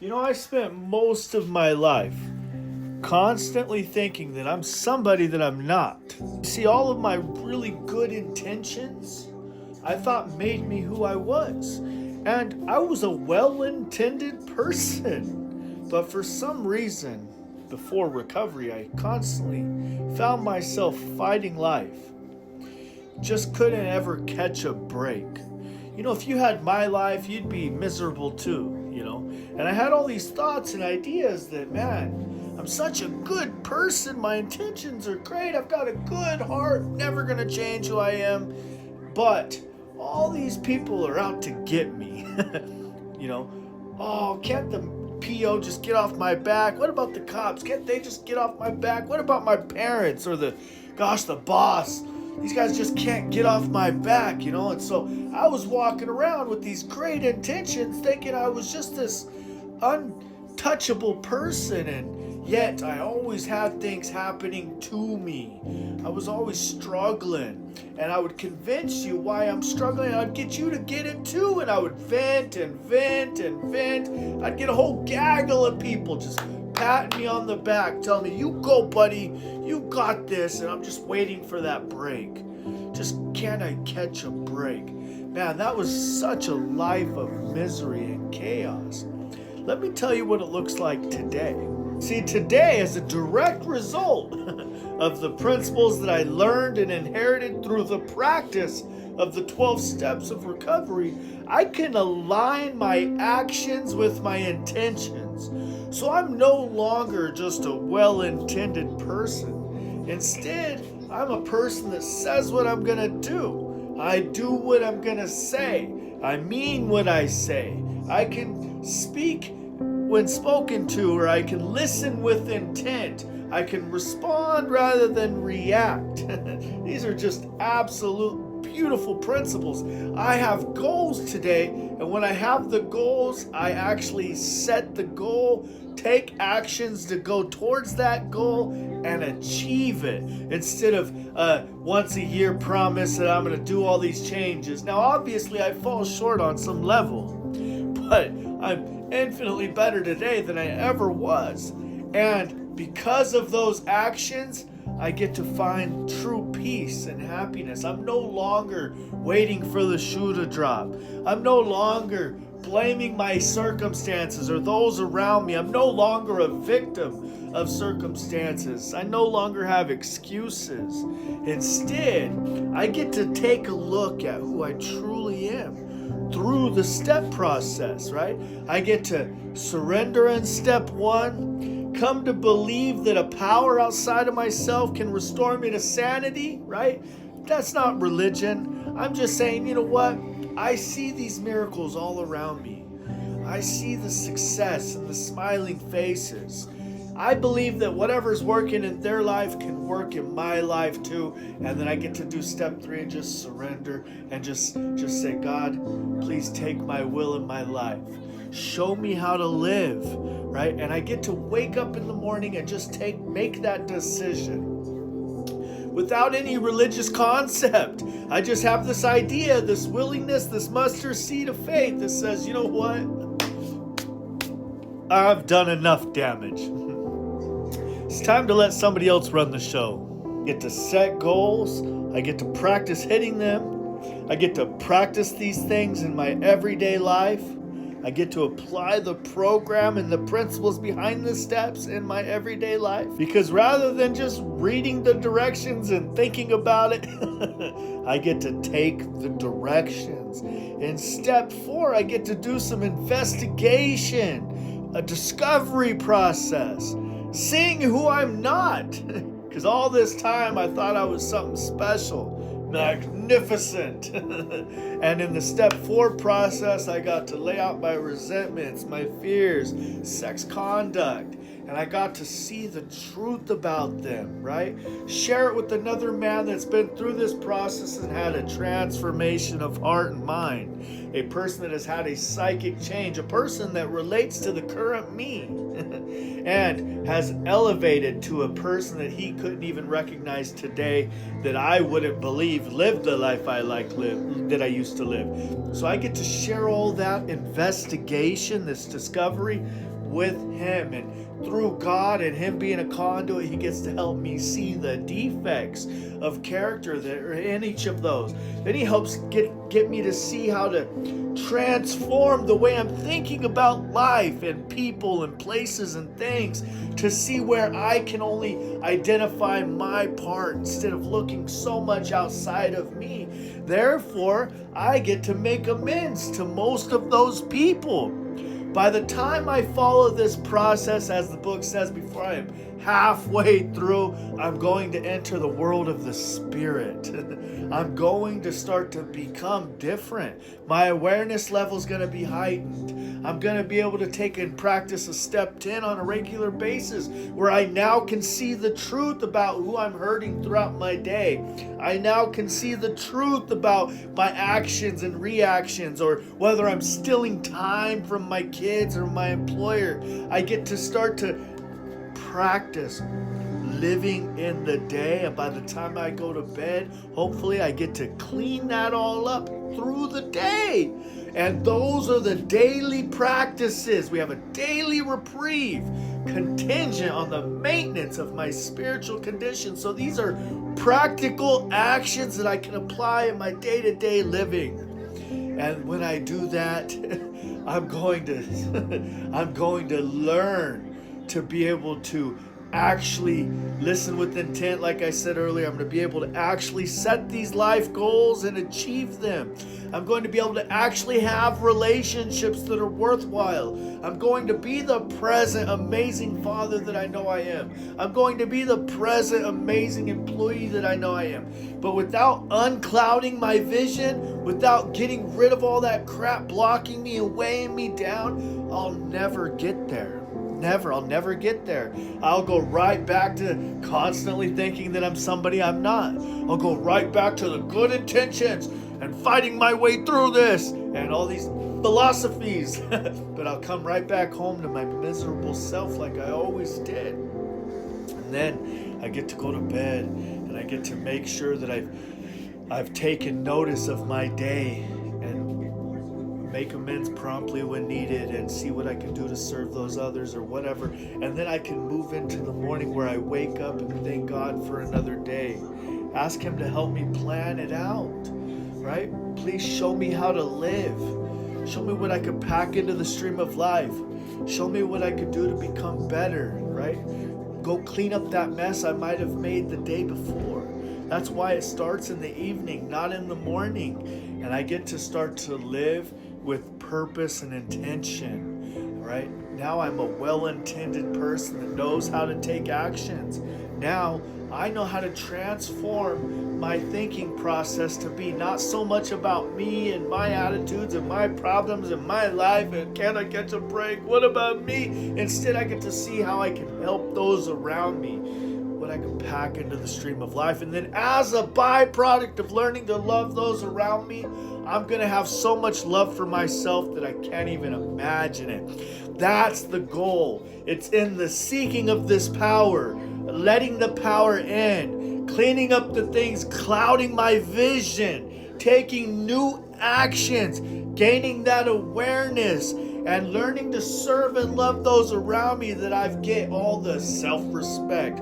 I spent most of my life constantly thinking that I'm somebody that I'm not. See, all of my really good intentions I thought made me who I was. And I was a well intended person. But for some reason, before recovery, I constantly found myself fighting life. Just couldn't ever catch a break. If you had my life, you'd be miserable too. And I had all these thoughts and ideas that, man, I'm such a good person. My intentions are great. I've got a good heart. Never going to change who I am. But all these people are out to get me. you know, oh, can't the PO just get off my back? What about the cops? Can't they just get off my back? What about my parents or the boss? These guys just can't get off my back. And so I was walking around with these great intentions thinking I was just this untouchable person, and yet I always had things happening to me. I was always struggling, and I would convince you why I'm struggling. I'd get you to get it too, and I would vent and vent and vent. I'd get a whole gaggle of people just patting me on the back, telling me, "You go, buddy, you got this," and I'm just waiting for that break. Just can't I catch a break? Man, that was such a life of misery and chaos. Let me tell you what it looks like today. See, today, as a direct result of the principles that I learned and inherited through the practice of the 12 steps of recovery, I can align my actions with my intentions. So I'm no longer just a well-intended person. Instead, I'm a person that says what I'm going to do. I do what I'm going to say. I mean what I say. I can speak when spoken to, or I can listen with intent. I can respond rather than react. These are just absolute beautiful principles. I have goals today, and when I have the goals, I actually set the goal, take actions to go towards that goal, and achieve it, instead of once a year promise that I'm going to do all these changes. Now, obviously, I fall short on some level, but I'm infinitely better today than I ever was. And because of those actions, I get to find true peace and happiness. I'm no longer waiting for the shoe to drop. I'm no longer blaming my circumstances or those around me. I'm no longer a victim of circumstances. I no longer have excuses. Instead, I get to take a look at who I truly am through the step process, right? I get to surrender in step 1, come to believe that a power outside of myself can restore me to sanity, right? That's not religion. I'm just saying, you know what? I see these miracles all around me. I see the success and the smiling faces. I believe that whatever's working in their life can work in my life too. And then I get to do step 3 and just surrender and just say, "God, please take my will in my life. Show me how to live," right? And I get to wake up in the morning and just make that decision without any religious concept. I just have this idea, this willingness, this mustard seed of faith that says, you know what? I've done enough damage. It's time to let somebody else run the show. I get to set goals. I get to practice hitting them. I get to practice these things in my everyday life. I get to apply the program and the principles behind the steps in my everyday life. Because rather than just reading the directions and thinking about it, I get to take the directions. In step 4, I get to do some investigation, a discovery process, seeing who I'm not. Because all this time I thought I was something special, magnificent. And in the step 4 process, I got to lay out my resentments, my fears, sex conduct. and I got to see the truth about them, right? Share it with another man that's been through this process and had a transformation of heart and mind. A person that has had a psychic change, a person that relates to the current me and has elevated to a person that he couldn't even recognize today, that I wouldn't believe lived the life that I used to live. So I get to share all that investigation, this discovery with him, and through God and him being a conduit, he gets to help me see the defects of character that are in each of those. Then he helps get me to see how to transform the way I'm thinking about life and people and places and things, to see where I can only identify my part instead of looking so much outside of me. Therefore, I get to make amends to most of those people. By the time I follow this process, as the book says, before I am halfway through, I'm going to enter the world of the Spirit. I'm going to start to become different. My awareness level is going to be heightened. I'm going to be able to take and practice a step 10 on a regular basis, where I now can see the truth about who I'm hurting throughout my day. I now can see the truth about my actions and reactions, or whether I'm stealing time from my kids or my employer. I get to start to practice living in the day, and by the time I go to bed, hopefully I get to clean that all up through the day. And those are the daily practices. We have a daily reprieve contingent on the maintenance of my spiritual condition. So these are practical actions that I can apply in my day-to-day living. And when I do that, I'm going to learn to be able to actually listen with intent. Like I said earlier, I'm going to be able to actually set these life goals and achieve them. I'm going to be able to actually have relationships that are worthwhile. I'm going to be the present, amazing father that I know I am. I'm going to be the present, amazing employee that I know I am. But without unclouding my vision, without getting rid of all that crap blocking me and weighing me down, I'll never get there. I'll never get there. I'll go right back to constantly thinking that I'm somebody I'm not. I'll go right back to the good intentions and fighting my way through this and all these philosophies. But I'll come right back home to my miserable self like I always did. And then I get to go to bed, and I get to make sure that I've taken notice of my day and make amends promptly when needed, and see what I can do to serve those others or whatever. And then I can move into the morning where I wake up and thank God for another day. Ask him to help me plan it out, right? Please show me how to live. Show me what I could pack into the stream of life. Show me what I could do to become better, right? Go clean up that mess I might have made the day before. That's why it starts in the evening, not in the morning. And I get to start to live with purpose and intention, right? Now I'm a well-intended person that knows how to take actions. Now I know how to transform my thinking process to be not so much about me and my attitudes and my problems and my life and can I catch a break? What about me? Instead, I get to see how I can help those around me, what I can pack into the stream of life. And then as a byproduct of learning to love those around me, I'm going to have so much love for myself that I can't even imagine it. That's the goal. It's in the seeking of this power, letting the power in, cleaning up the things clouding my vision, taking new actions, gaining that awareness, and learning to serve and love those around me, that I get all the self-respect,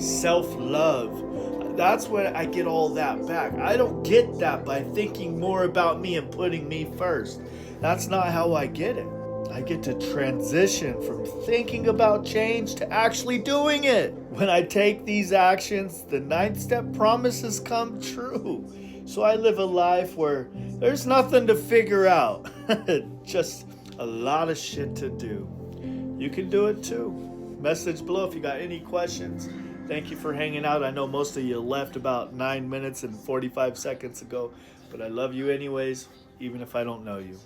self-love. That's where I get all that back. I don't get that by thinking more about me and putting me first. That's not how I get it. I get to transition from thinking about change to actually doing it. When I take these actions, the 9th step promises come true. So I live a life where there's nothing to figure out. Just a lot of shit to do. You can do it too. Message below if you got any questions. Thank you for hanging out. I know most of you left about 9 minutes and 45 seconds ago, but I love you anyways, even if I don't know you.